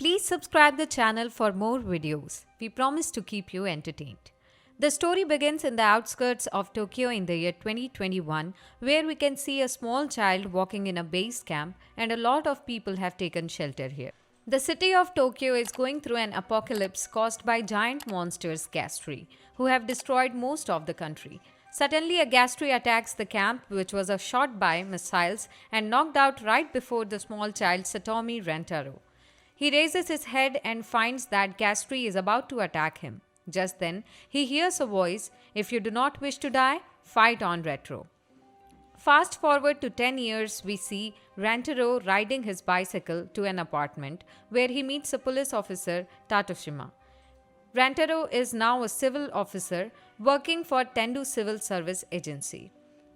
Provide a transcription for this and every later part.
Please subscribe the channel for more videos. We promise to keep you entertained. The story begins in the outskirts of Tokyo in the year 2021, where we can see a small child walking in a base camp, and a lot of people have taken shelter here. The city of Tokyo is going through an apocalypse caused by giant monsters Gastrea, who have destroyed most of the country. Suddenly, a Gastrea attacks the camp, which was shot by missiles and knocked out right before the small child Satomi Rentaro. He raises his head and finds that Gastrea is about to attack him. Just then, he hears a voice, "If you do not wish to die, fight on Retro." Fast forward to 10 years, we see Rentaro riding his bicycle to an apartment where he meets a police officer, Tatoshima. Rentaro is now a civil officer working for Tendu Civil Service Agency.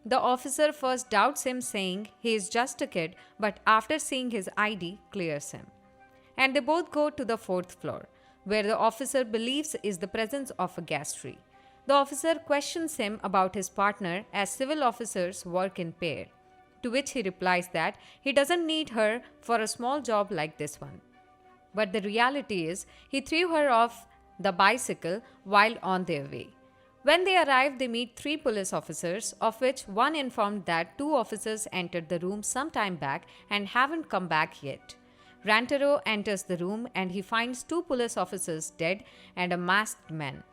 The officer first doubts him, saying he is just a kid, but after seeing his ID, clears him. And they both go to the fourth floor, where the officer believes is the presence of a Gastrea. The officer questions him about his partner, as civil officers work in pair, to which he replies that he doesn't need her for a small job like this one. But the reality is, he threw her off the bicycle while on their way. When they arrive, they meet 3 police officers, of which one informed that 2 officers entered the room some time back and haven't come back yet. Rentaro enters the room and he finds 2 police officers dead and a masked man.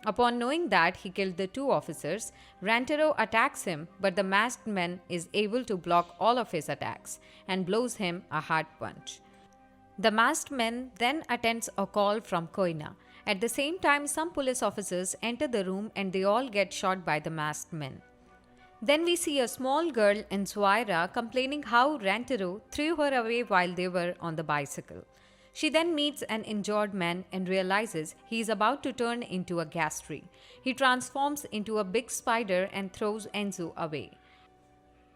Upon knowing that he killed the 2 officers, Rentaro attacks him, but the masked man is able to block all of his attacks and blows him a hard punch. The masked man then attends a call from Koina. At the same time, some police officers enter the room and they all get shot by the masked men. Then we see a small girl in Suaira complaining how Rentaro threw her away while they were on the bicycle. She then meets an injured man and realizes he is about to turn into a Gastrea. He transforms into a big spider and throws Enju away.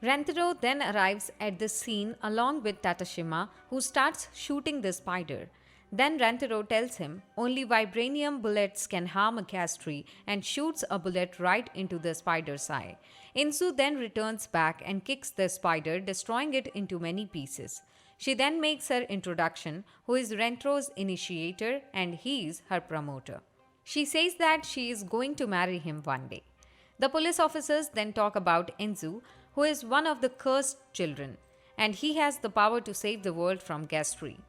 Rentaro then arrives at the scene along with Tatashima, who starts shooting the spider. Then Rentaro tells him only vibranium bullets can harm a Gastrea and shoots a bullet right into the spider's eye. Enju then returns back and kicks the spider, destroying it into many pieces. She then makes her introduction, who is Rentaro's initiator and he is her promoter. She says that she is going to marry him one day. The police officers then talk about Enju, who is one of the cursed children, and he has the power to save the world from Gastrea.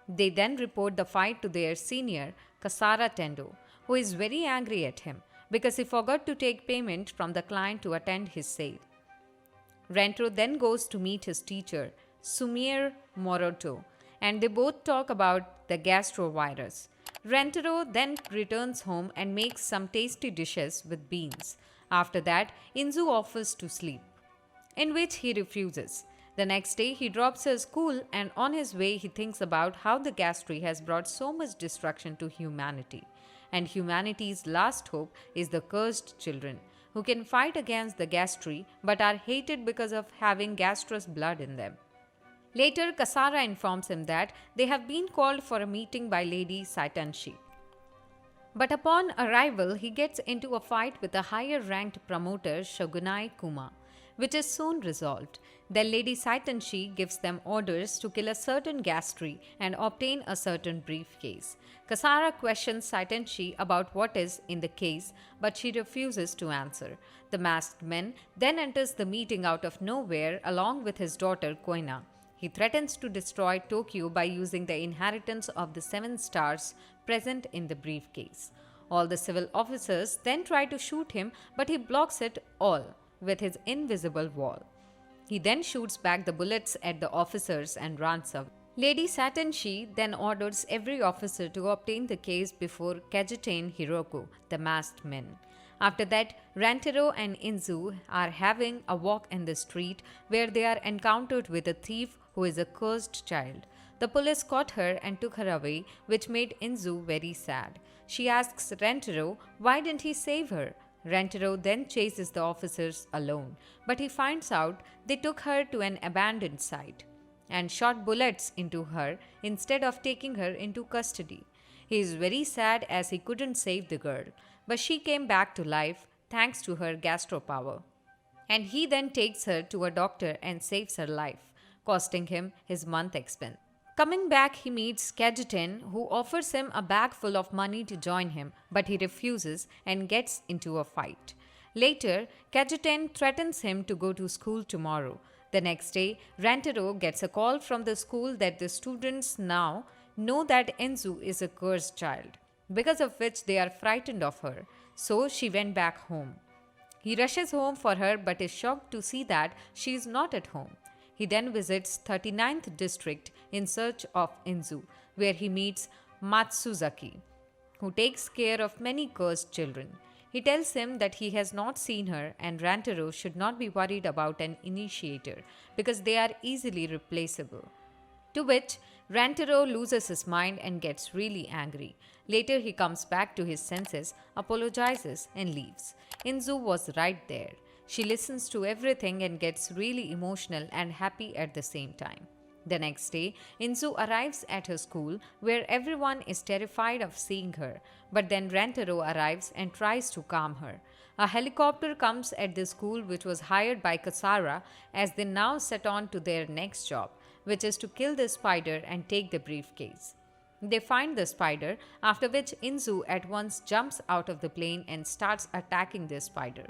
They then report the fight to their senior, Kasara Tendo, who is very angry at him because he forgot to take payment from the client to attend his sale. Rentaro then goes to meet his teacher, Sumire Moroto, and they both talk about the gastrovirus. Rentaro then returns home and makes some tasty dishes with beans. After that, Enju offers to sleep, in which he refuses. The next day, he drops her school, and on his way, he thinks about how the Gastrea has brought so much destruction to humanity. And humanity's last hope is the cursed children, who can fight against the Gastrea but are hated because of having gastrous blood in them. Later, Kasara informs him that they have been called for a meeting by Lady Saitanshi. But upon arrival, he gets into a fight with a higher-ranked promoter, Shogunai Kuma, which is soon resolved. Then Lady Saitanshi gives them orders to kill a certain Gastrea and obtain a certain briefcase. Kasara questions Saitanshi about what is in the case, but she refuses to answer. The masked man then enters the meeting out of nowhere along with his daughter Koina. He threatens to destroy Tokyo by using the inheritance of the 7 stars present in the briefcase. All the civil officers then try to shoot him, but he blocks it all with his invisible wall. He then shoots back the bullets at the officers and runs away. Lady Satenshi then orders every officer to obtain the case before Kajutane Hiroko, the masked man. After that, Rentaro and Enju are having a walk in the street where they are encountered with a thief who is a cursed child. The police caught her and took her away, which made Enju very sad. She asks Rentaro why didn't he save her. Rentaro then chases the officers alone, but he finds out they took her to an abandoned site and shot bullets into her instead of taking her into custody. He is very sad as he couldn't save the girl, but she came back to life thanks to her gastro power. And he then takes her to a doctor and saves her life, costing him his month expense. Coming back, he meets Cajetan, who offers him a bag full of money to join him, but he refuses and gets into a fight. Later, Cajetan threatens him to go to school tomorrow. The next day, Rentaro gets a call from the school that the students now know that Enju is a cursed child, because of which they are frightened of her. So she went back home. He rushes home for her but is shocked to see that she is not at home. He then visits 39th district in search of Enju, where he meets Matsuzaki, who takes care of many cursed children. He tells him that he has not seen her and Rantaro should not be worried about an initiator because they are easily replaceable. To which Rantaro loses his mind and gets really angry. Later, he comes back to his senses, apologizes, and leaves. Inzu was right there. She listens to everything and gets really emotional and happy at the same time. The next day, Inzu arrives at her school where everyone is terrified of seeing her, but then Rentaro arrives and tries to calm her. A helicopter comes at the school which was hired by Kasara as they now set on to their next job, which is to kill the spider and take the briefcase. They find the spider, after which Inzu at once jumps out of the plane and starts attacking the spider.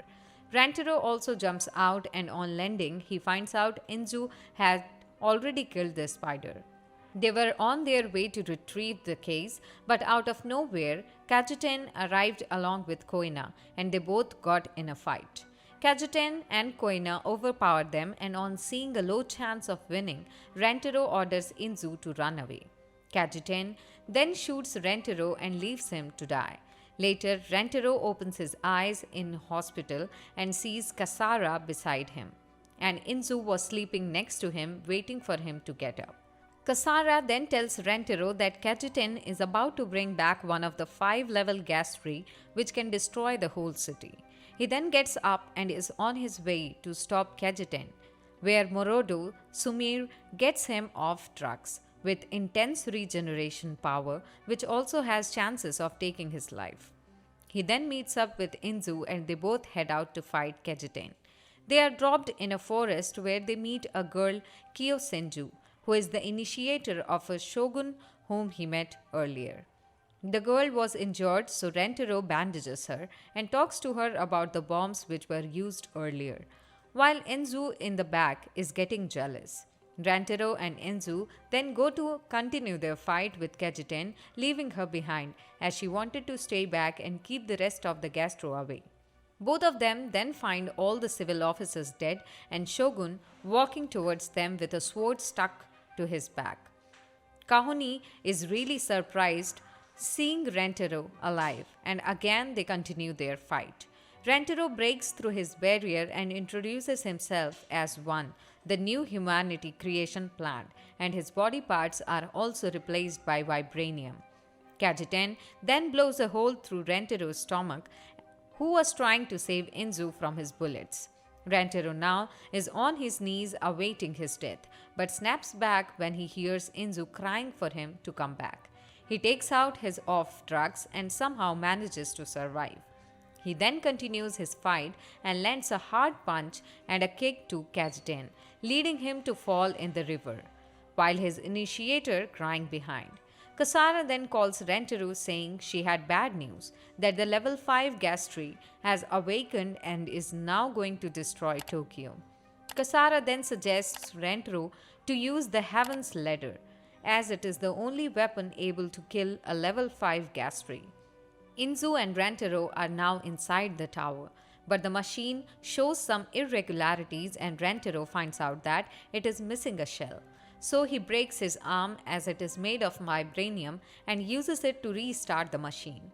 Rantaro also jumps out and on landing, he finds out Inzu had already killed the spider. They were on their way to retrieve the case, but out of nowhere, Kajuten arrived along with Koina and they both got in a fight. Kajuten and Koina overpowered them and on seeing a low chance of winning, Rentaro orders Inzu to run away. Kajuten then shoots Rentaro and leaves him to die. Later, Rentaro opens his eyes in hospital and sees Kasara beside him, and Inzu was sleeping next to him waiting for him to get up. Kasara then tells Rentaro that Kajuten is about to bring back one of the 5-level Gastrea which can destroy the whole city. He then gets up and is on his way to stop Kajuten, where Morodo, Sumir, gets him off drugs with intense regeneration power which also has chances of taking his life. He then meets up with Inzu and they both head out to fight Kajuten. They are dropped in a forest where they meet a girl, Kiyosenju, who is the initiator of a shogun whom he met earlier. The girl was injured, so Rentaro bandages her and talks to her about the bombs which were used earlier, while Enju in the back is getting jealous. Rentaro and Enju then go to continue their fight with Kajuten, leaving her behind as she wanted to stay back and keep the rest of the Gastro away. Both of them then find all the civil officers dead and Shogun walking towards them with a sword stuck to his back. Kahoni is really surprised seeing Rentaro alive, and again they continue their fight. Rentaro breaks through his barrier and introduces himself as One, the new humanity creation plant, and his body parts are also replaced by vibranium. Kajuten then blows a hole through Rentaro's stomach, who was trying to save Inzu from his bullets. Rentaro now is on his knees awaiting his death, but snaps back when he hears Inzu crying for him to come back. He takes out his off drugs and somehow manages to survive. He then continues his fight and lands a hard punch and a kick to Kajuten, leading him to fall in the river, while his initiator crying behind. Kasara then calls Rentaro saying she had bad news, that the level 5 Gastrea has awakened and is now going to destroy Tokyo. Kasara then suggests Rentaro to use the Heaven's Ladder, as it is the only weapon able to kill a level 5 Gastrea. Inzu and Rentaro are now inside the tower, but the machine shows some irregularities and Rentaro finds out that it is missing a shell. So he breaks his arm as it is made of vibranium and uses it to restart the machine.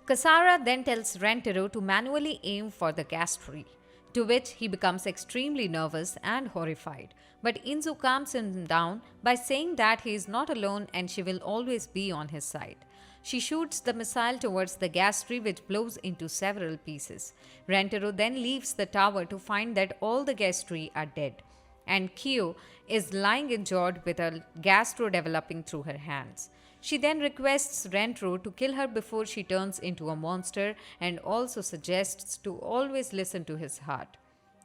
Kasara then tells Rentaro to manually aim for the Gastrea, to which he becomes extremely nervous and horrified. But Inzu calms him down by saying that he is not alone and she will always be on his side. She shoots the missile towards the Gastrea, which blows into several pieces. Rentaro then leaves the tower to find that all the Gastrea are dead, and Kyo is lying injured with a gastro developing through her hands. She then requests Rentaro to kill her before she turns into a monster and also suggests to always listen to his heart.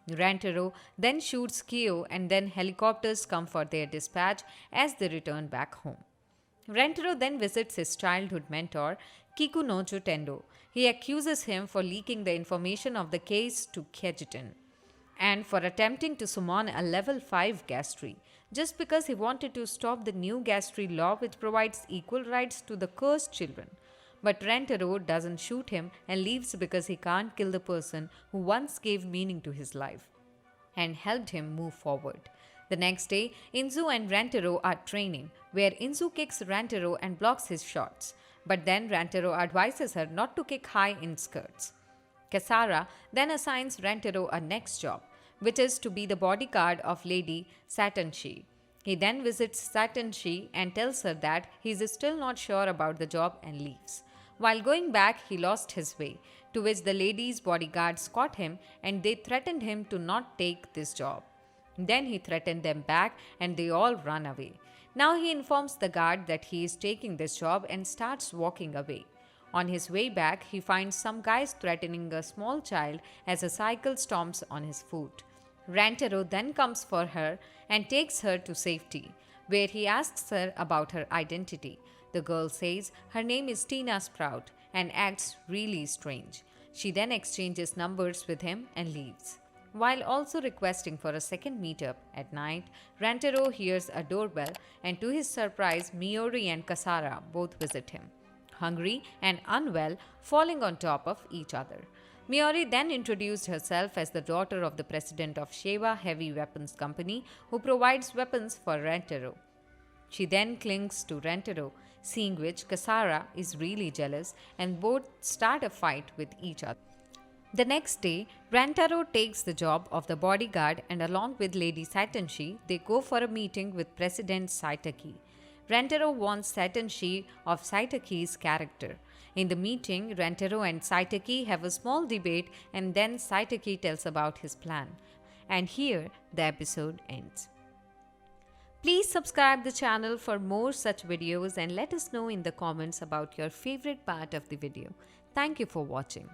Rentaro then shoots Kyo and then helicopters come for their dispatch as they return back home. Rentaro then visits his childhood mentor, Kikunojo Tendo. He accuses him for leaking the information of the case to Kejiten and for attempting to summon a level 5 Gastrea just because he wanted to stop the new Gastrea law which provides equal rights to the cursed children. But Rentaro doesn't shoot him and leaves because he can't kill the person who once gave meaning to his life and helped him move forward. The next day, Enju and Rentaro are training, where Enju kicks Rentaro and blocks his shots. But then Rentaro advises her not to kick high in skirts. Kasara then assigns Rentaro a next job, which is to be the bodyguard of Lady Satanshi. He then visits Satanshi and tells her that he is still not sure about the job and leaves. While going back, he lost his way, to which the lady's bodyguards caught him and they threatened him to not take this job. Then he threatened them back and they all run away. Now he informs the guard that he is taking this job and starts walking away. On his way back, he finds some guys threatening a small child as a cycle stomps on his foot. Rentaro then comes for her and takes her to safety, where he asks her about her identity. The girl says her name is Tina Sprout and acts really strange. She then exchanges numbers with him and leaves. While also requesting for a second meetup at night, Rentaro hears a doorbell and to his surprise, Miori and Kasara both visit him, hungry and unwell, falling on top of each other. Miori then introduced herself as the daughter of the president of Sheva Heavy Weapons Company, who provides weapons for Rentaro. She then clings to Rentaro, seeing which Kasara is really jealous and both start a fight with each other. The next day, Rentaro takes the job of the bodyguard and along with Lady Satanshi, they go for a meeting with President Saitaki. Rentaro warns Satanshi of Saitaki's character. In the meeting, Rentaro and Saitaki have a small debate and then Saitaki tells about his plan. And here the episode ends. Please subscribe the channel for more such videos and let us know in the comments about your favorite part of the video. Thank you for watching.